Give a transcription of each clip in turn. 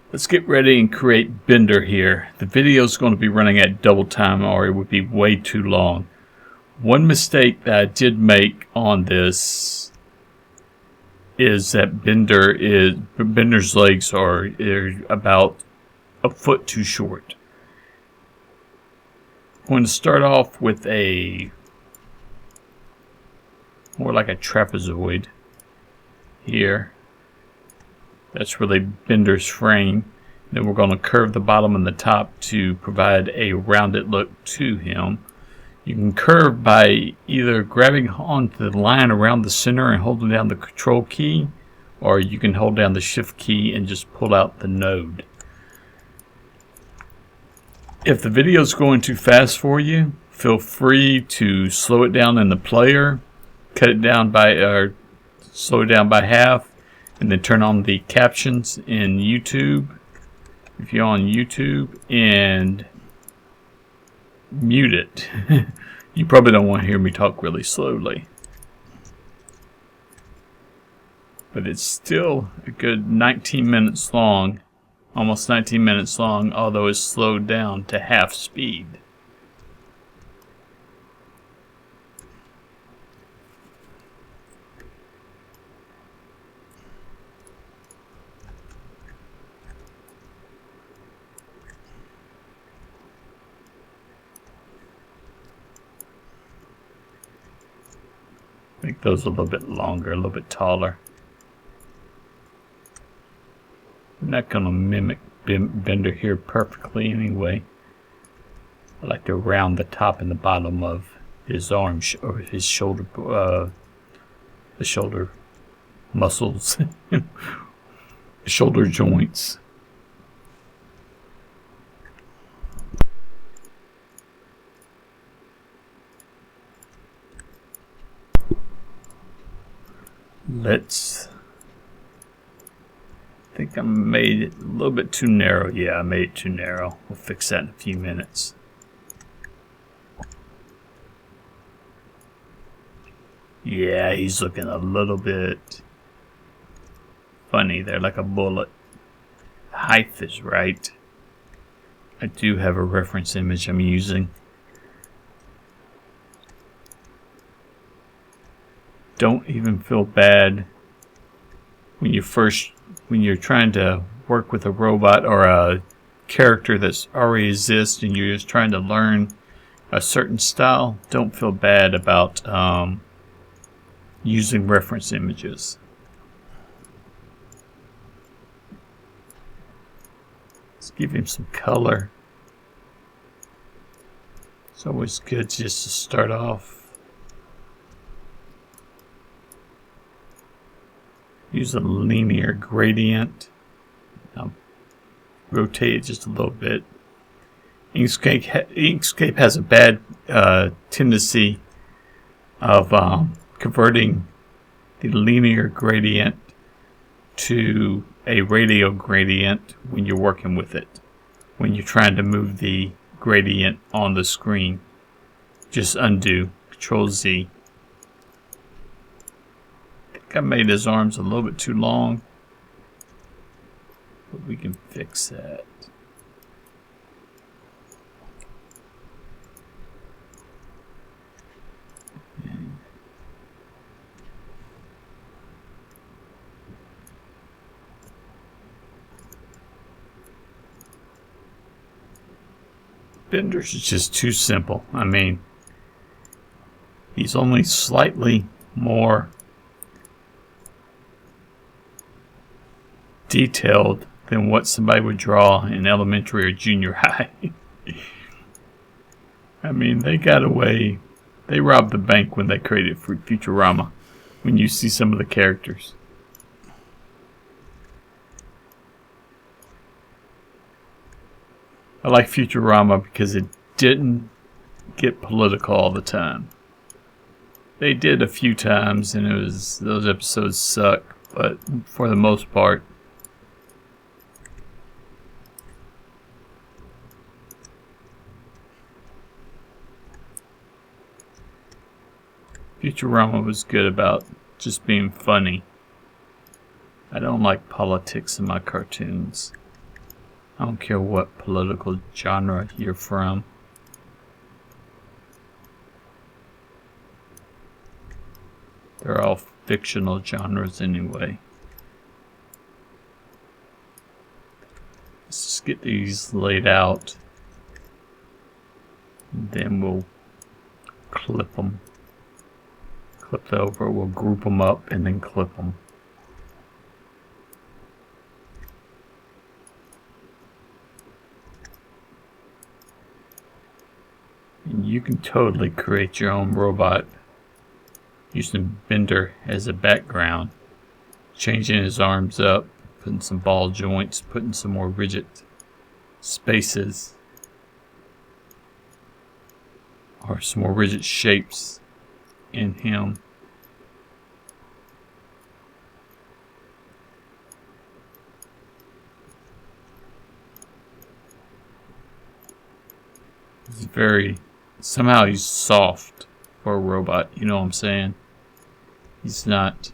Let's get ready and create Bender here. The video is going to be running at double time or it would be way too long. One mistake that I did make on this is that Bender's legs are about a foot too short. I'm going to start off with a more like a trapezoid here. That's really Bender's frame. Then we're going to curve the bottom and the top to provide a rounded look to him. You can curve by either grabbing onto the line around the center and holding down the control key, or you can hold down the shift key and just pull out the node. If the video is going too fast for you, feel free to slow it down in the player, cut it down by or slow it down by half, and then turn on the captions in YouTube if you're on YouTube and mute it. You probably don't want to hear me talk really slowly, but it's still a good 19 minutes long, almost 19 minutes long, although it's slowed down to half speed. Make those a little bit longer, a little bit taller. I'm not going to mimic Bender here perfectly anyway. I like to round the top and the bottom of his arm or his shoulder, the shoulder muscles, the shoulder joints. I think I made it a little bit too narrow. Yeah, I made it too narrow. We'll fix that in a few minutes. Yeah, he's looking a little bit funny there, like a bullet. The height is right. I do have a reference image I'm using. Don't even feel bad when you're trying to work with a robot or a character that's already exists and you're just trying to learn a certain style. Don't feel bad about using reference images. Let's give him some color. It's always good just to start off. Use a linear gradient. I'll rotate it just a little bit. Inkscape has a bad tendency of converting the linear gradient to a radial gradient when you're working with it. When you're trying to move the gradient on the screen, just undo, Control Z. I made his arms a little bit too long, but we can fix that. Bender's is just too simple. I mean, he's only slightly more detailed than what somebody would draw in elementary or junior high. I mean, they got away. They robbed the bank when they created Futurama. When you see some of the characters. I like Futurama because it didn't get political all the time. They did a few times and those episodes suck, but for the most part, Futurama was good about just being funny. I don't like politics in my cartoons. I don't care what political genre you're from. They're all fictional genres anyway. Let's just get these laid out. And then we'll clip them. Clip over, we'll group them up and then clip them. And you can totally create your own robot using Bender as a background, changing his arms up, putting some ball joints, putting some more rigid spaces, or some more rigid shapes in him. He's somehow he's soft for a robot, you know what I'm saying? He's not.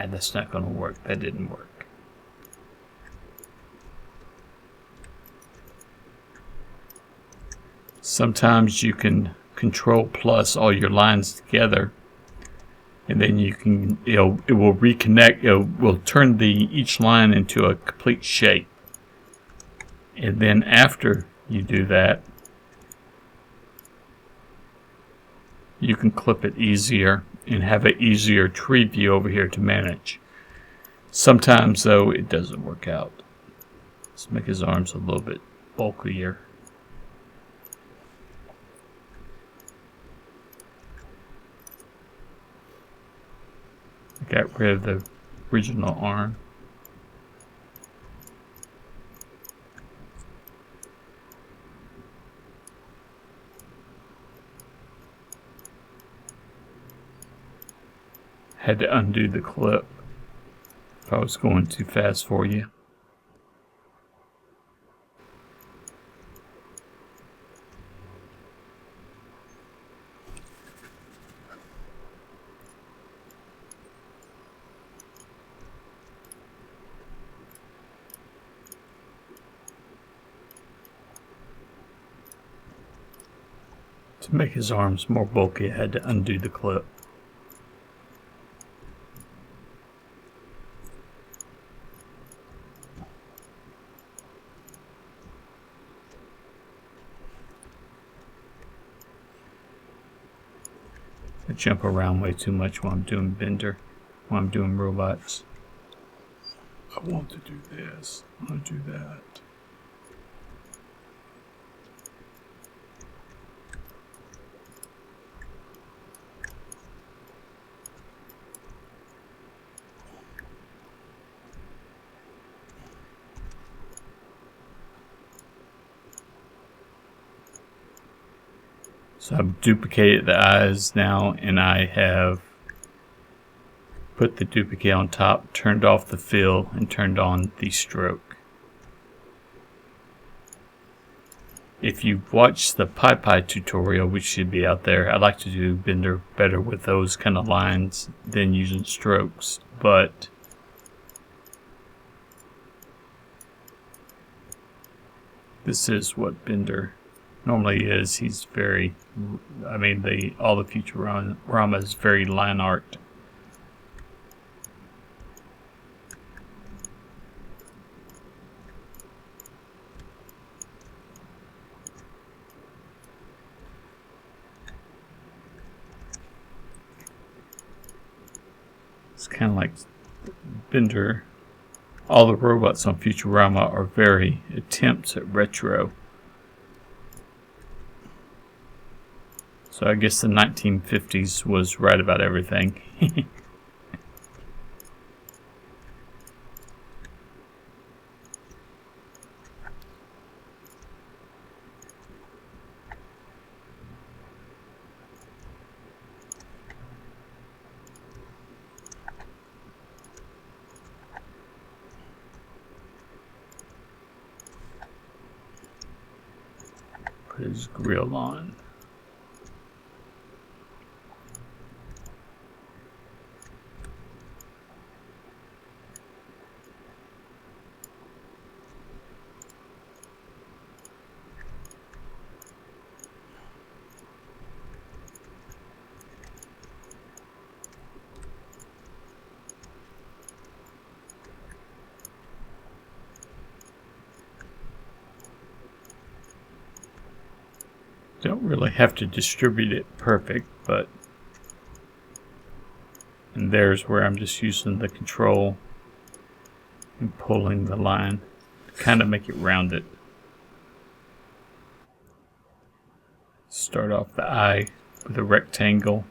That's not going to work. That didn't work. Sometimes you can Control plus all your lines together, and then you can it will reconnect. It will turn each line into a complete shape, and then after you do that, you can clip it easier and have an easier tree view over here to manage. Sometimes though it doesn't work out. Let's make his arms a little bit bulkier. I got rid of the original arm. Had to undo the clip if I was going too fast for you. To make his arms more bulky, I had to undo the clip. I jump around way too much while I'm doing Bender, while I'm doing robots. I want to do this, I want to do that. So I've duplicated the eyes now, and I have put the duplicate on top, turned off the fill, and turned on the stroke. If you've watched the PyPy tutorial, which should be out there, I like to do Bender better with those kind of lines than using strokes, but this is what Bender normally is. He's very, I mean, all the Futurama is very line art. It's kind of like Bender. All the robots on Futurama are very attempts at retro. So I guess the 1950s was right about everything. Put his grill on. Don't really have to distribute it perfect, but and there's where I'm just using the control and pulling the line to kind of make it rounded. Start off the eye with a rectangle,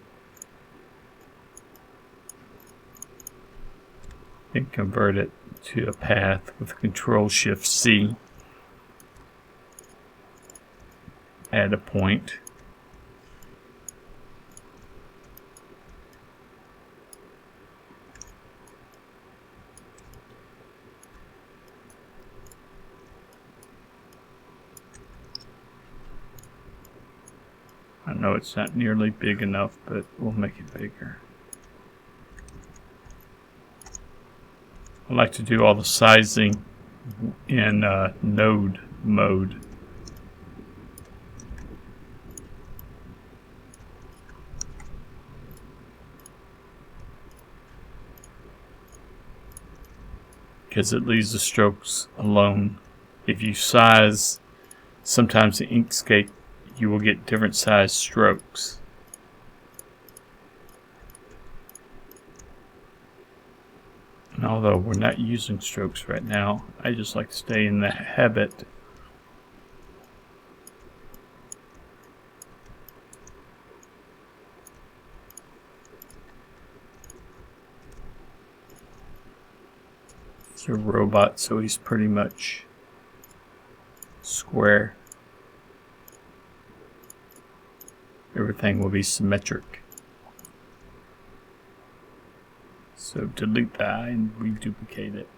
then convert it to a path with Control-Shift-C. Add a point. I know it's not nearly big enough, but we'll make it bigger. I like to do all the sizing in node mode. Because it leaves the strokes alone. If you size, sometimes in Inkscape, you will get different size strokes. And although we're not using strokes right now, I just like to stay in the habit It's a robot, so he's pretty much square. Everything will be symmetric. So delete the eye and reduplicate it.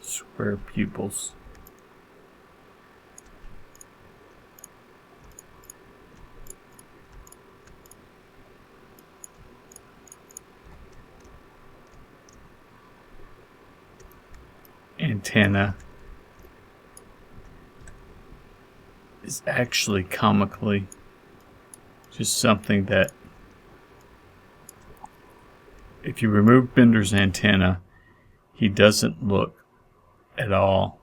Square pupils. Antenna is actually comically just something that if you remove Bender's antenna, he doesn't look at all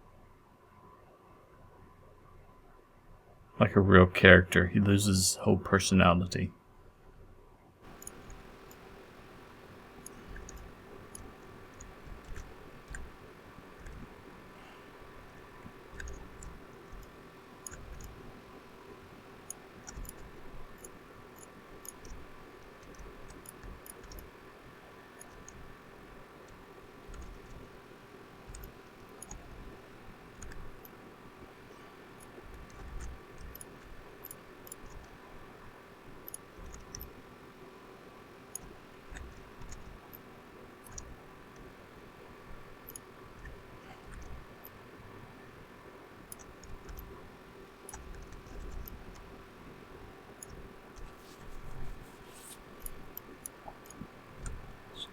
like a real character. He loses his whole personality.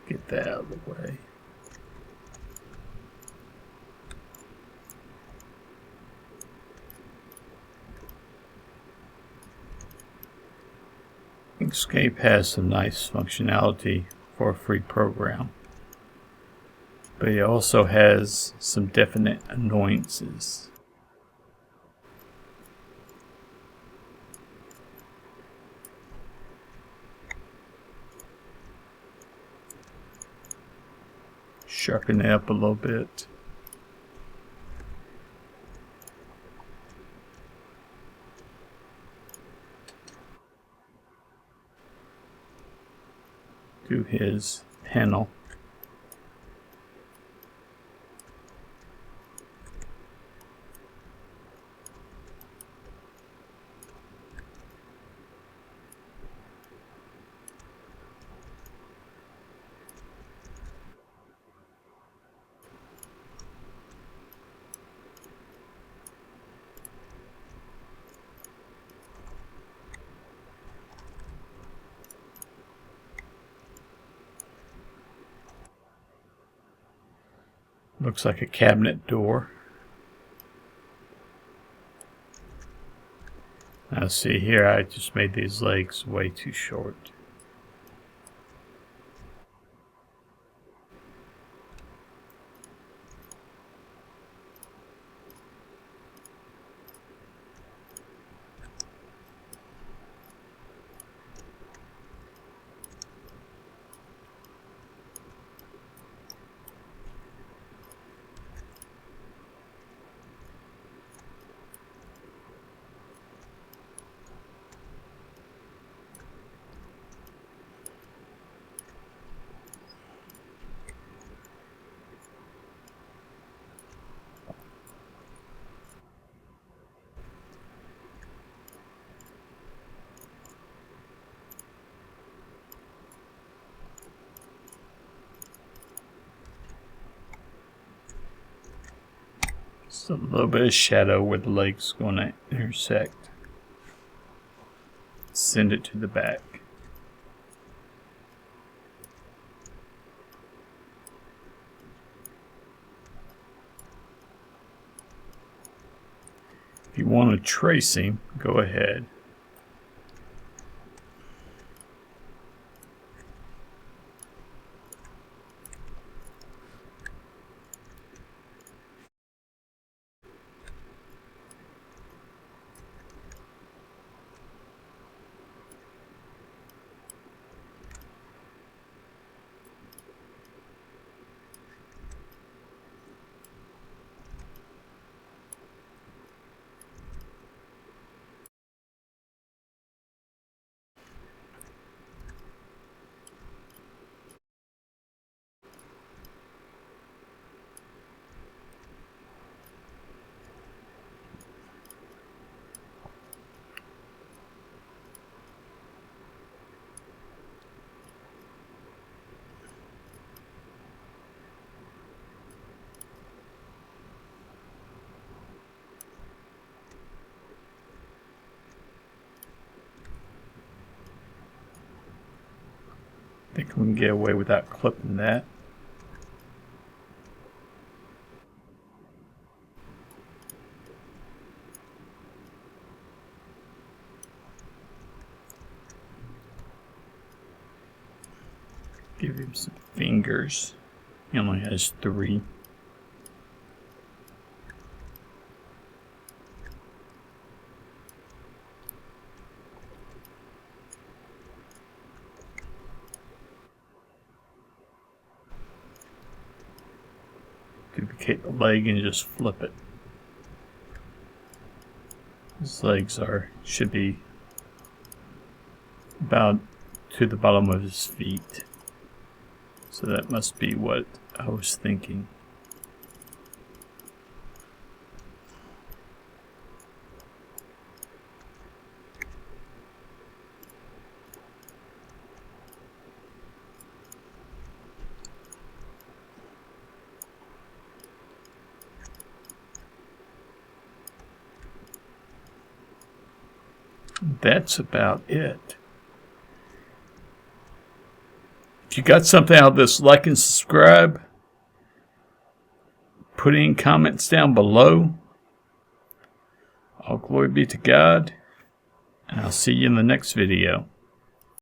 Get that out of the way. Inkscape has some nice functionality for a free program, but it also has some definite annoyances. Sharpen it up a little bit. Do his panel. Looks like a cabinet door. Now see here, I just made these legs way too short. Just a little bit of shadow where the leg's going to intersect. Send it to the back. If you want to trace him, go ahead. I think we can get away without clipping that. Give him some fingers. He only has 3. Duplicate the leg and just flip it. His legs should be about to the bottom of his feet. So that must be what I was thinking. That's about it. If you got something out of this, like and subscribe. Put in comments down below. All glory be to God. And I'll see you in the next video.